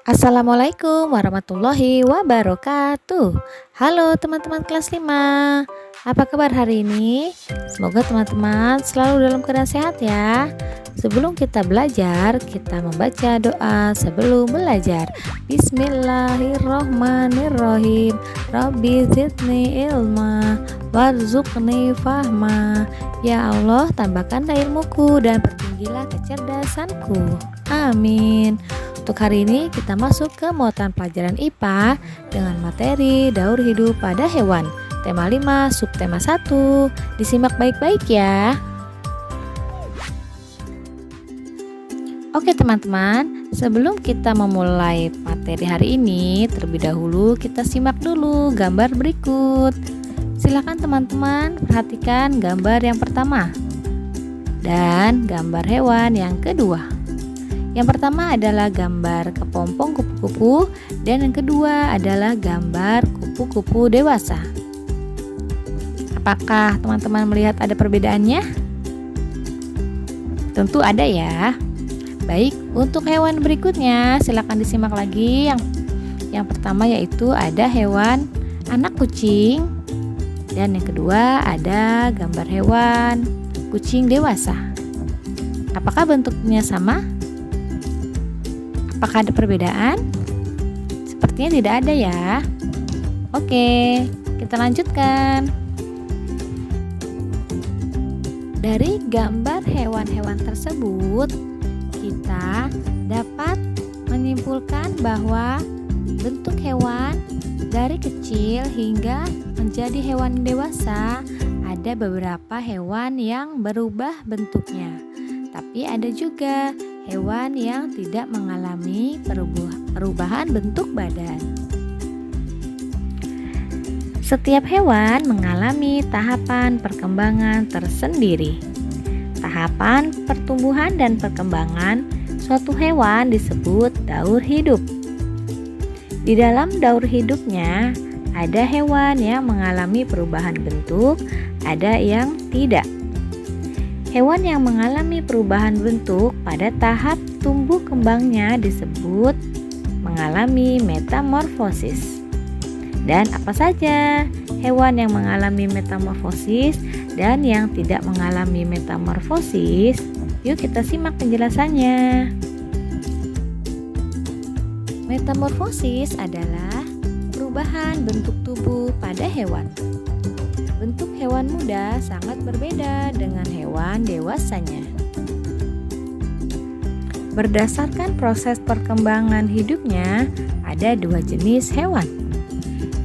Assalamualaikum warahmatullahi wabarakatuh. Halo teman-teman kelas 5. Apa kabar hari ini? Semoga teman-teman selalu dalam keadaan sehat ya. Sebelum kita belajar, kita membaca doa sebelum belajar. Bismillahirrohmanirrohim. Rabbi zidni ilma warzuqni fahma. Ya Allah, tambahkanlah ilmuku dan pertinggilah kecerdasanku. Amin. Untuk hari ini kita masuk ke muatan pelajaran IPA dengan materi daur hidup pada hewan. Tema 5, subtema 1. Disimak baik-baik ya. Oke teman-teman, sebelum kita memulai materi hari ini, terlebih dahulu kita simak dulu gambar berikut. Silakan teman-teman perhatikan gambar yang pertama dan gambar hewan yang kedua. Yang pertama adalah gambar kepompong kupu-kupu dan yang kedua adalah gambar kupu-kupu dewasa. Apakah teman-teman melihat ada perbedaannya? Tentu ada ya. Baik, untuk hewan berikutnya silakan disimak lagi. Yang pertama yaitu ada hewan anak kucing dan yang kedua ada gambar hewan kucing dewasa. Apakah bentuknya sama? Apakah ada perbedaan? Sepertinya tidak ada ya. Oke, kita lanjutkan. Dari gambar hewan-hewan tersebut, kita dapat menyimpulkan bahwa bentuk hewan dari kecil hingga menjadi hewan dewasa ada beberapa hewan yang berubah bentuknya. Tapi ada juga hewan yang tidak mengalami perubahan bentuk badan. Setiap hewan mengalami tahapan perkembangan tersendiri. Tahapan pertumbuhan dan perkembangan suatu hewan disebut daur hidup. Di dalam daur hidupnya, ada hewan yang mengalami perubahan bentuk, ada yang tidak. Hewan yang mengalami perubahan bentuk pada tahap tumbuh kembangnya disebut mengalami metamorfosis. Dan apa saja hewan yang mengalami metamorfosis dan yang tidak mengalami metamorfosis? Yuk kita simak penjelasannya. Metamorfosis adalah perubahan bentuk tubuh pada hewan. Bentuk hewan muda sangat berbeda dengan hewan dewasanya. Berdasarkan proses perkembangan hidupnya, ada dua jenis hewan.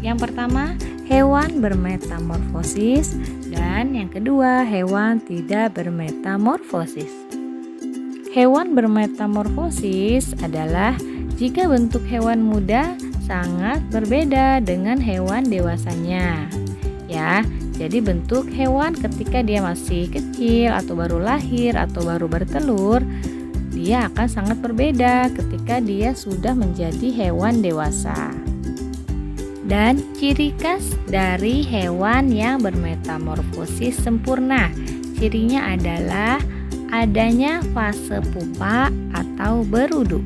Yang pertama, hewan bermetamorfosis dan yang kedua, hewan tidak bermetamorfosis. Hewan bermetamorfosis adalah jika bentuk hewan muda sangat berbeda dengan hewan dewasanya. Ya, jadi bentuk hewan ketika dia masih kecil atau baru lahir atau baru bertelur, dia akan sangat berbeda ketika dia sudah menjadi hewan dewasa. Dan ciri khas dari hewan yang bermetamorfosis sempurna, cirinya adalah adanya fase pupa atau berudu.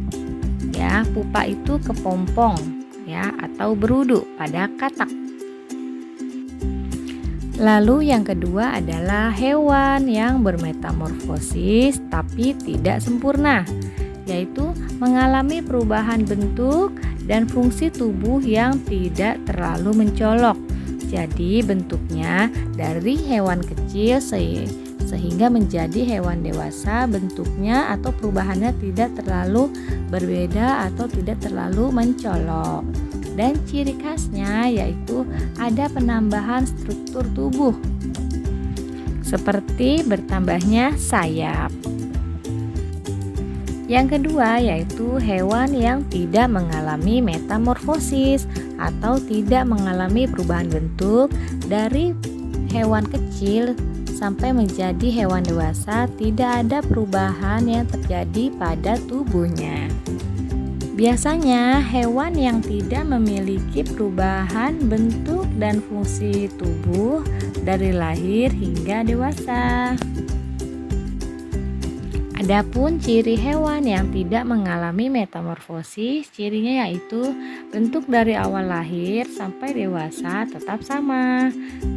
Ya, pupa itu kepompong ya atau berudu pada katak. Lalu yang kedua adalah hewan yang bermetamorfosis tapi tidak sempurna, yaitu mengalami perubahan bentuk dan fungsi tubuh yang tidak terlalu mencolok. Jadi bentuknya dari hewan kecil sehingga menjadi hewan dewasa, bentuknya atau perubahannya tidak terlalu berbeda atau tidak terlalu mencolok. Dan ciri khasnya yaitu ada penambahan struktur tubuh seperti bertambahnya sayap. Yang kedua yaitu hewan yang tidak mengalami metamorfosis atau tidak mengalami perubahan bentuk dari hewan kecil sampai menjadi hewan dewasa, tidak ada perubahan yang terjadi pada tubuhnya. Biasanya hewan yang tidak memiliki perubahan bentuk dan fungsi tubuh dari lahir hingga dewasa. Adapun ciri hewan yang tidak mengalami metamorfosis, cirinya yaitu bentuk dari awal lahir sampai dewasa tetap sama.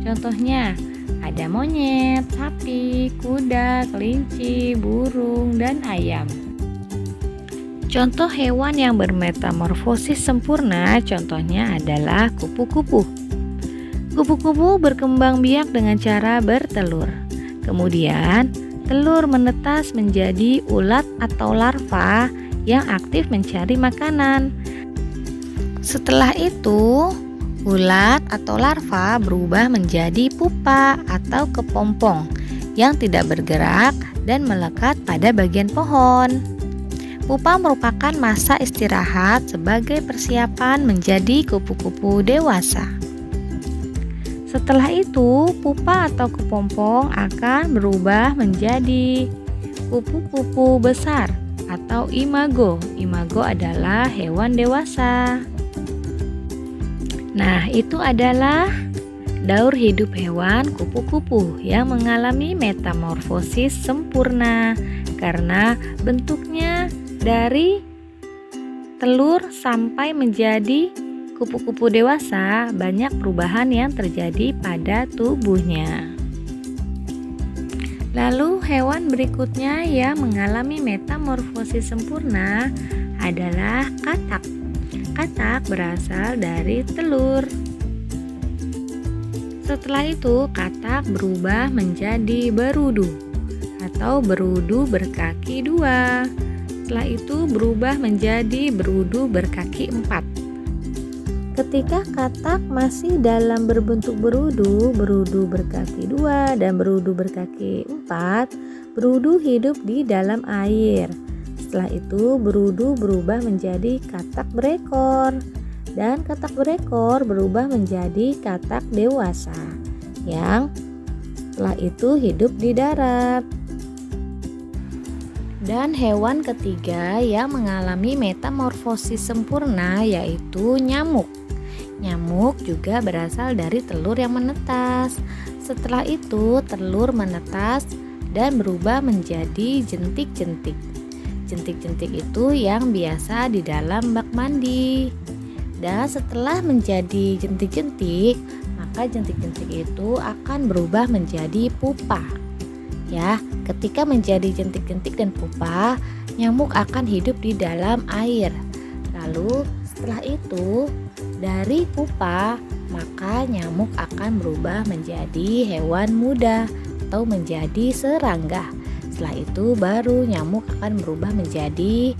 Contohnya, ada monyet, sapi, kuda, kelinci, burung, dan ayam. Contoh hewan yang bermetamorfosis sempurna contohnya adalah kupu-kupu. Kupu-kupu berkembang biak dengan cara bertelur. Kemudian, telur menetas menjadi ulat atau larva yang aktif mencari makanan. Setelah itu, ulat atau larva berubah menjadi pupa atau kepompong yang tidak bergerak dan melekat pada bagian pohon. Pupa merupakan masa istirahat sebagai persiapan menjadi kupu-kupu dewasa. Setelah itu, pupa atau kepompong akan berubah menjadi kupu-kupu besar atau imago. Imago adalah hewan dewasa. Nah, itu adalah daur hidup hewan kupu-kupu yang mengalami metamorfosis sempurna karena bentuknya dari telur sampai menjadi kupu-kupu dewasa, banyak perubahan yang terjadi pada tubuhnya. Lalu hewan berikutnya yang mengalami metamorfosis sempurna adalah katak. Katak berasal dari telur. Setelah itu katak berubah menjadi berudu atau berudu berkaki 2. Setelah itu berubah menjadi berudu berkaki 4. Ketika katak masih dalam berbentuk berudu, berudu berkaki 2 dan berudu berkaki 4, berudu hidup di dalam air. Setelah itu berudu berubah menjadi katak berekor dan katak berekor berubah menjadi katak dewasa yang setelah itu hidup di darat. Dan hewan ketiga yang mengalami metamorfosis sempurna yaitu nyamuk. Nyamuk juga berasal dari telur yang menetas. Setelah itu telur menetas dan berubah menjadi jentik-jentik. Jentik-jentik itu yang biasa di dalam bak mandi. Dan setelah menjadi jentik-jentik, maka jentik-jentik itu akan berubah menjadi pupa. Ya, ketika menjadi jentik-jentik dan pupa, nyamuk akan hidup di dalam air. Lalu setelah itu dari pupa, maka nyamuk akan berubah menjadi hewan muda atau menjadi serangga. Setelah itu baru nyamuk akan berubah menjadi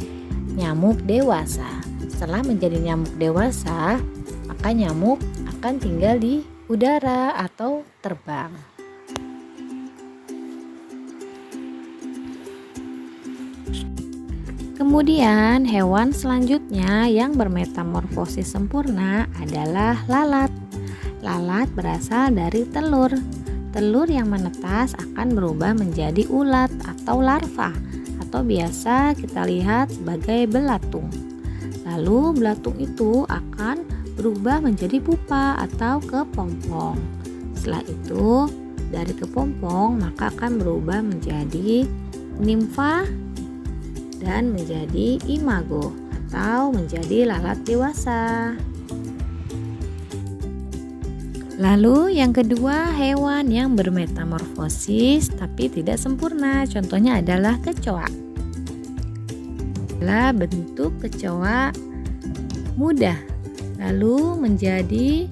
nyamuk dewasa. Setelah menjadi nyamuk dewasa, maka nyamuk akan tinggal di udara atau terbang. Kemudian hewan selanjutnya yang bermetamorfosis sempurna adalah lalat. Lalat berasal dari telur. Telur yang menetas akan berubah menjadi ulat atau larva atau biasa kita lihat sebagai belatung. Lalu belatung itu akan berubah menjadi pupa atau kepompong. Setelah itu dari kepompong maka akan berubah menjadi nimfa dan menjadi imago atau menjadi lalat dewasa. Lalu yang kedua, hewan yang bermetamorfosis tapi tidak sempurna, contohnya adalah kecoa. Adalah bentuk kecoa muda, lalu menjadi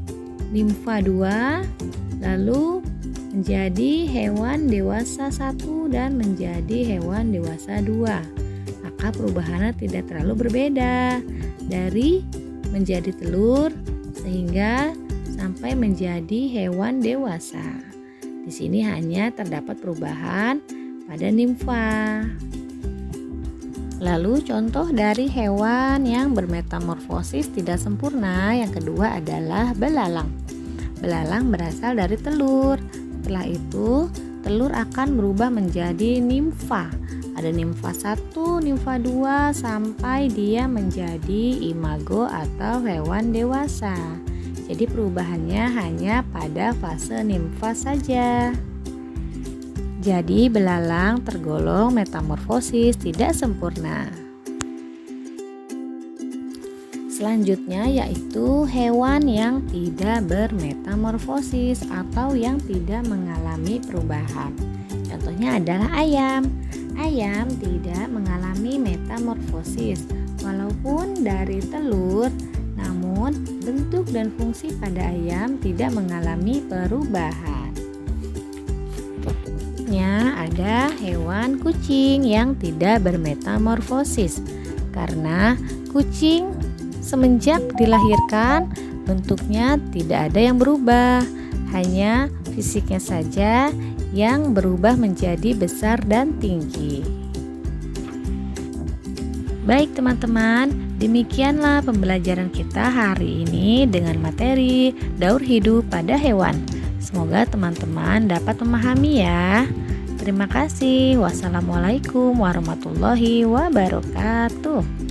nimfa 2, lalu menjadi hewan dewasa 1 dan menjadi hewan dewasa 2. Maka perubahannya tidak terlalu berbeda dari menjadi telur sehingga sampai menjadi hewan dewasa. Di sini hanya terdapat perubahan pada nimfa. Lalu contoh dari hewan yang bermetamorfosis tidak sempurna yang kedua adalah belalang. Belalang berasal dari telur. Setelah itu telur akan berubah menjadi nimfa. Ada nimfa 1, nimfa 2 sampai dia menjadi imago atau hewan dewasa. Jadi perubahannya hanya pada fase nimfa saja. Jadi belalang tergolong metamorfosis tidak sempurna. Selanjutnya yaitu hewan yang tidak bermetamorfosis atau yang tidak mengalami perubahan. Contohnya adalah ayam. Ayam tidak mengalami metamorfosis walaupun dari telur, namun bentuk dan fungsi pada ayam tidak mengalami perubahan. Ada hewan kucing yang tidak bermetamorfosis karena kucing semenjak dilahirkan bentuknya tidak ada yang berubah, hanya fisiknya saja yang berubah menjadi besar dan tinggi. Baik teman-teman, demikianlah pembelajaran kita hari ini dengan materi daur hidup pada hewan. Semoga teman-teman dapat memahami ya. Terima kasih. Wassalamualaikum warahmatullahi wabarakatuh.